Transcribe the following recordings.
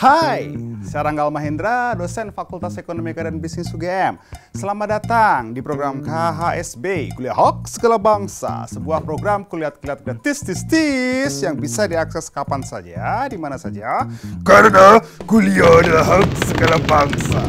Hai, saya Ranggal Mahendra, dosen Fakultas Ekonomi dan Bisnis UGM. Selamat datang di program KHSB, Kuliah Hoax Segala Bangsa. Sebuah program kuliah gratis yang bisa diakses kapan saja, di mana saja. Karena kuliah adalah hak segala bangsa.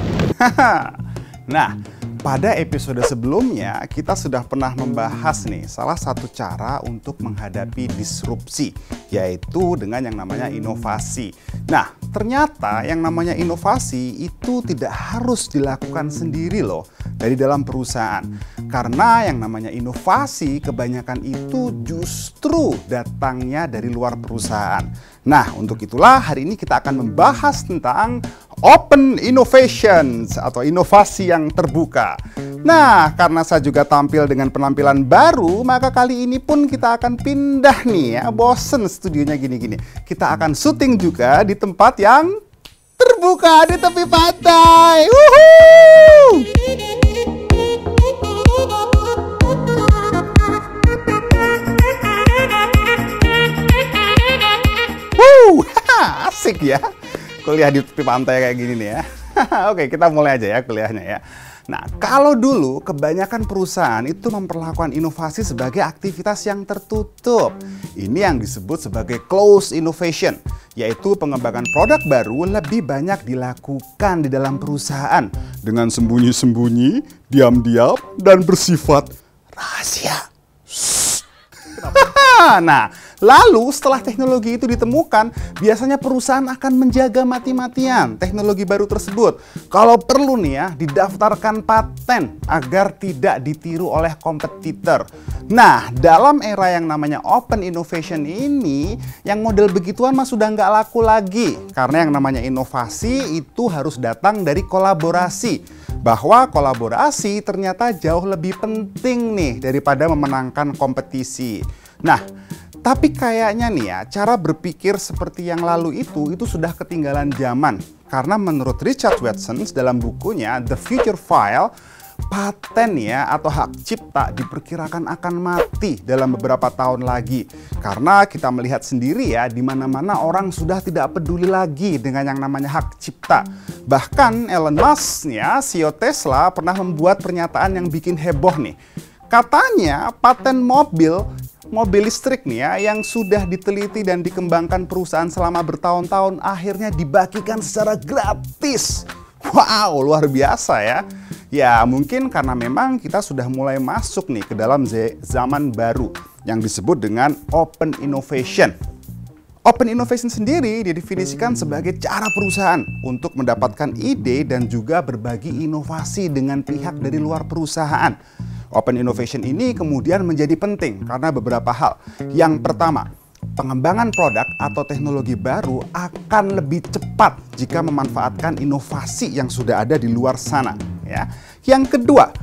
Nah, pada episode sebelumnya kita sudah pernah membahas nih salah satu cara untuk menghadapi disrupsi, yaitu dengan yang namanya inovasi. Nah, ternyata yang namanya inovasi itu tidak harus dilakukan sendiri loh dari dalam perusahaan. Karena yang namanya inovasi kebanyakan itu justru datangnya dari luar perusahaan. Nah, untuk itulah hari ini kita akan membahas tentang Open Innovations atau inovasi yang terbuka. Nah, karena saya juga tampil dengan penampilan baru, maka kali ini pun kita akan pindah nih ya. Bosen studionya gini-gini. Kita akan syuting juga di tempat yang terbuka di tepi pantai. Woohoo! Asik ya. Kuliah di tepi pantai kayak gini nih ya. Oke, kita mulai aja ya kuliahnya ya. Nah, kalau dulu kebanyakan perusahaan itu memperlakukan inovasi sebagai aktivitas yang tertutup. Ini yang disebut sebagai closed innovation, yaitu pengembangan produk baru lebih banyak dilakukan di dalam perusahaan dengan sembunyi-sembunyi, diam-diam, dan bersifat rahasia. Nah, lalu setelah teknologi itu ditemukan, biasanya perusahaan akan menjaga mati-matian teknologi baru tersebut. Kalau perlu nih ya, didaftarkan paten agar tidak ditiru oleh kompetitor. Nah, dalam era yang namanya open innovation ini, yang model begituan mah sudah nggak laku lagi. Karena yang namanya inovasi itu harus datang dari kolaborasi. Bahwa kolaborasi ternyata jauh lebih penting nih daripada memenangkan kompetisi. Nah, tapi kayaknya nih ya, cara berpikir seperti yang lalu itu sudah ketinggalan zaman. Karena menurut Richard Watson dalam bukunya The Future File, paten ya atau hak cipta diperkirakan akan mati dalam beberapa tahun lagi. Karena kita melihat sendiri ya, di mana-mana orang sudah tidak peduli lagi dengan yang namanya hak cipta. Bahkan Elon Musk ya, CEO Tesla pernah membuat pernyataan yang bikin heboh nih. Katanya paten mobil listrik nih ya yang sudah diteliti dan dikembangkan perusahaan selama bertahun-tahun akhirnya dibagikan secara gratis. Wow, luar biasa ya. Ya, mungkin karena memang kita sudah mulai masuk nih ke dalam zaman baru yang disebut dengan open innovation. Open innovation sendiri didefinisikan sebagai cara perusahaan untuk mendapatkan ide dan juga berbagi inovasi dengan pihak dari luar perusahaan. Open innovation ini kemudian menjadi penting karena beberapa hal. Yang pertama, pengembangan produk atau teknologi baru akan lebih cepat jika memanfaatkan inovasi yang sudah ada di luar sana. Ya. Yang kedua,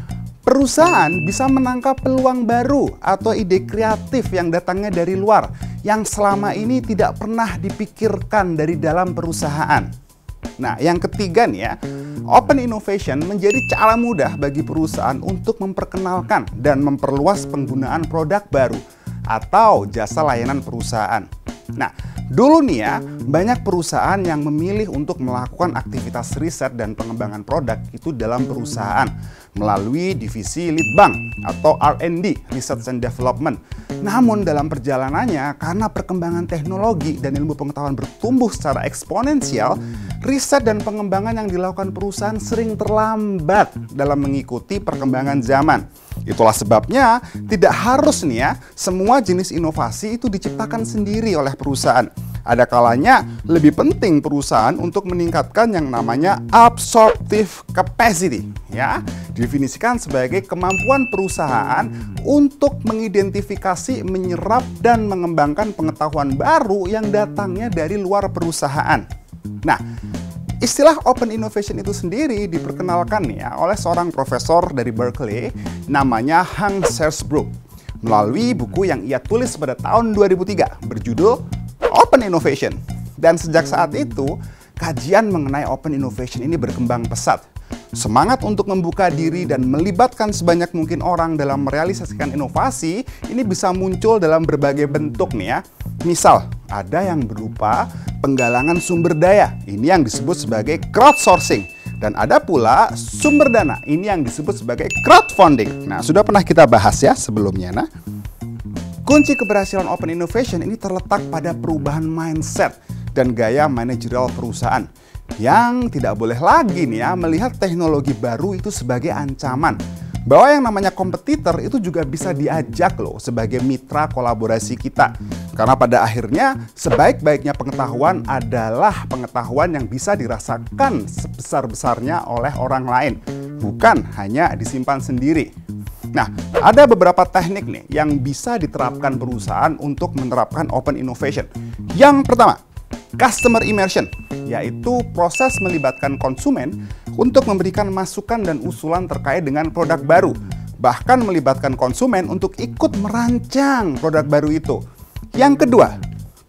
perusahaan bisa menangkap peluang baru atau ide kreatif yang datangnya dari luar yang selama ini tidak pernah dipikirkan dari dalam perusahaan. Nah, yang ketiga nih ya, open innovation menjadi cara mudah bagi perusahaan untuk memperkenalkan dan memperluas penggunaan produk baru atau jasa layanan perusahaan. Nah, dulu nih ya, banyak perusahaan yang memilih untuk melakukan aktivitas riset dan pengembangan produk itu dalam perusahaan melalui divisi Litbang atau R&D, Research and Development. Namun dalam perjalanannya, karena perkembangan teknologi dan ilmu pengetahuan bertumbuh secara eksponensial, riset dan pengembangan yang dilakukan perusahaan sering terlambat dalam mengikuti perkembangan zaman. Itulah sebabnya tidak harus nih ya, semua jenis inovasi itu diciptakan sendiri oleh perusahaan. Ada kalanya lebih penting perusahaan untuk meningkatkan yang namanya absorptive capacity, ya. Definisikan sebagai kemampuan perusahaan untuk mengidentifikasi, menyerap dan mengembangkan pengetahuan baru yang datangnya dari luar perusahaan. Nah, istilah open innovation itu sendiri diperkenalkan ya oleh seorang profesor dari Berkeley namanya Hans Selzbruch melalui buku yang ia tulis pada tahun 2003 berjudul Open Innovation. Dan sejak saat itu, kajian mengenai open innovation ini berkembang pesat. Semangat untuk membuka diri dan melibatkan sebanyak mungkin orang dalam merealisasikan inovasi ini bisa muncul dalam berbagai bentuk nih ya. Misal, ada yang berupa penggalangan sumber daya. Ini yang disebut sebagai crowdsourcing. Dan ada pula sumber dana, ini yang disebut sebagai crowdfunding. Nah, sudah pernah kita bahas ya sebelumnya. Nah, kunci keberhasilan open innovation ini terletak pada perubahan mindset dan gaya manajerial perusahaan. Yang tidak boleh lagi nih ya, melihat teknologi baru itu sebagai ancaman. Bahwa yang namanya kompetitor itu juga bisa diajak loh sebagai mitra kolaborasi kita. Karena pada akhirnya sebaik-baiknya pengetahuan adalah pengetahuan yang bisa dirasakan sebesar-besarnya oleh orang lain, bukan hanya disimpan sendiri. Nah, ada beberapa teknik nih yang bisa diterapkan perusahaan untuk menerapkan open innovation. Yang pertama, customer immersion, yaitu proses melibatkan konsumen untuk memberikan masukan dan usulan terkait dengan produk baru. Bahkan melibatkan konsumen untuk ikut merancang produk baru itu. Yang kedua,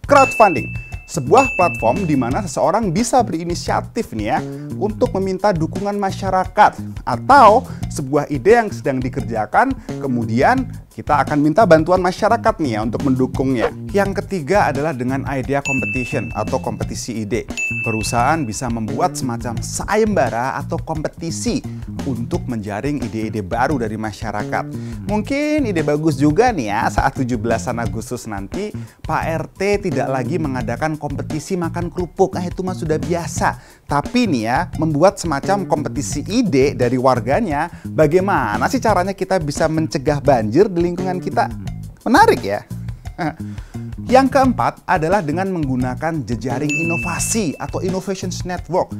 crowdfunding. Sebuah platform di mana seseorang bisa berinisiatif nih ya untuk meminta dukungan masyarakat atau sebuah ide yang sedang dikerjakan, kemudian kita akan minta bantuan masyarakat nih ya untuk mendukungnya. Yang ketiga adalah dengan idea competition atau kompetisi ide. Perusahaan bisa membuat semacam sayembara atau kompetisi untuk menjaring ide-ide baru dari masyarakat. Mungkin ide bagus juga nih ya saat 17-an Agustus nanti Pak RT tidak lagi mengadakan kompetisi makan kerupuk. Itu mah sudah biasa. Tapi nih ya, membuat semacam kompetisi ide dari warganya, bagaimana sih caranya kita bisa mencegah banjir di lingkungan kita? Menarik ya. Yang keempat adalah dengan menggunakan jejaring inovasi atau innovations network,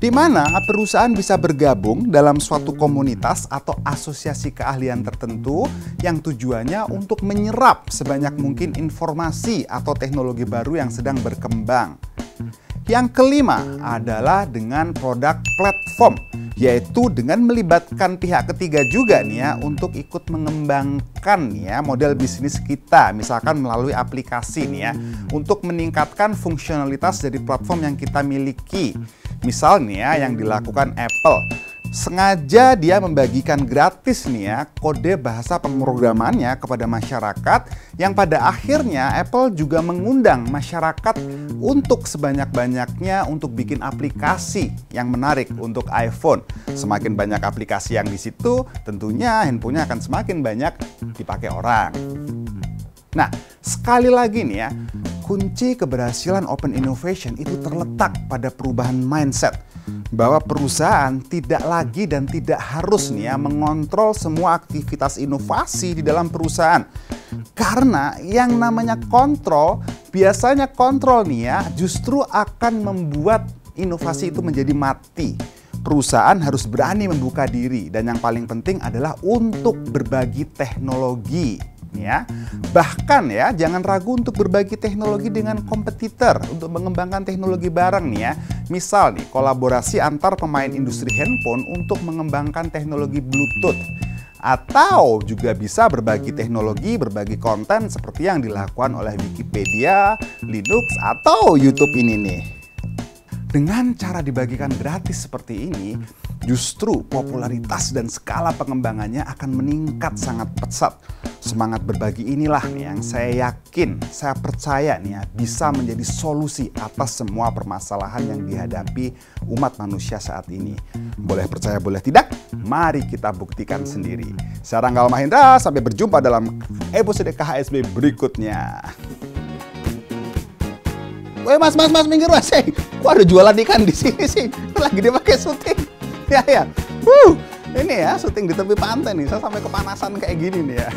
di mana perusahaan bisa bergabung dalam suatu komunitas atau asosiasi keahlian tertentu yang tujuannya untuk menyerap sebanyak mungkin informasi atau teknologi baru yang sedang berkembang. Yang kelima adalah dengan produk platform, yaitu dengan melibatkan pihak ketiga juga nih ya untuk ikut mengembangkan nih ya model bisnis kita, misalkan melalui aplikasi nih ya untuk meningkatkan fungsionalitas dari platform yang kita miliki. Misalnya yang dilakukan Apple, sengaja dia membagikan gratis nih ya kode bahasa pemrogramannya kepada masyarakat, yang pada akhirnya Apple juga mengundang masyarakat untuk sebanyak-banyaknya untuk bikin aplikasi yang menarik untuk iPhone. Semakin banyak aplikasi yang di situ, tentunya handphonenya akan semakin banyak dipakai orang. Nah, sekali lagi nih ya, kunci keberhasilan open innovation itu terletak pada perubahan mindset. Bahwa perusahaan tidak lagi dan tidak harus nih ya mengontrol semua aktivitas inovasi di dalam perusahaan. Karena yang namanya kontrol, biasanya kontrol nih ya justru akan membuat inovasi itu menjadi mati. Perusahaan harus berani membuka diri dan yang paling penting adalah untuk berbagi teknologi. Ya, bahkan ya jangan ragu untuk berbagi teknologi dengan kompetitor untuk mengembangkan teknologi bareng nih ya. Misal nih kolaborasi antar pemain industri handphone untuk mengembangkan teknologi Bluetooth, atau juga bisa berbagi teknologi, berbagi konten seperti yang dilakukan oleh Wikipedia, Linux atau YouTube ini nih. Dengan cara dibagikan gratis seperti ini, justru popularitas dan skala pengembangannya akan meningkat sangat pesat. Semangat berbagi inilah nih yang saya yakin, saya percaya nih ya, bisa menjadi solusi atas semua permasalahan yang dihadapi umat manusia saat ini. Boleh percaya, boleh tidak? Mari kita buktikan sendiri. Saya Ranggal Mahendra, sampai berjumpa dalam episode KHSB berikutnya. Woi mas, minggir mas, kok ada jualan ikan di sini sih? Lagi dipakai syuting. Ya. Ini ya syuting di tepi pantai nih. Saya sampai kepanasan kayak gini nih ya.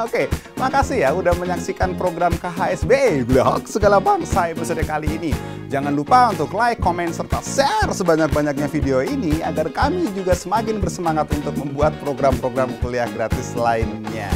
Oke, makasih ya udah menyaksikan program KHSB Hoax Segala Bangsa episode kali ini. Jangan lupa untuk like, komen, serta share sebanyak-banyaknya video ini agar kami juga semakin bersemangat untuk membuat program-program kuliah gratis lainnya.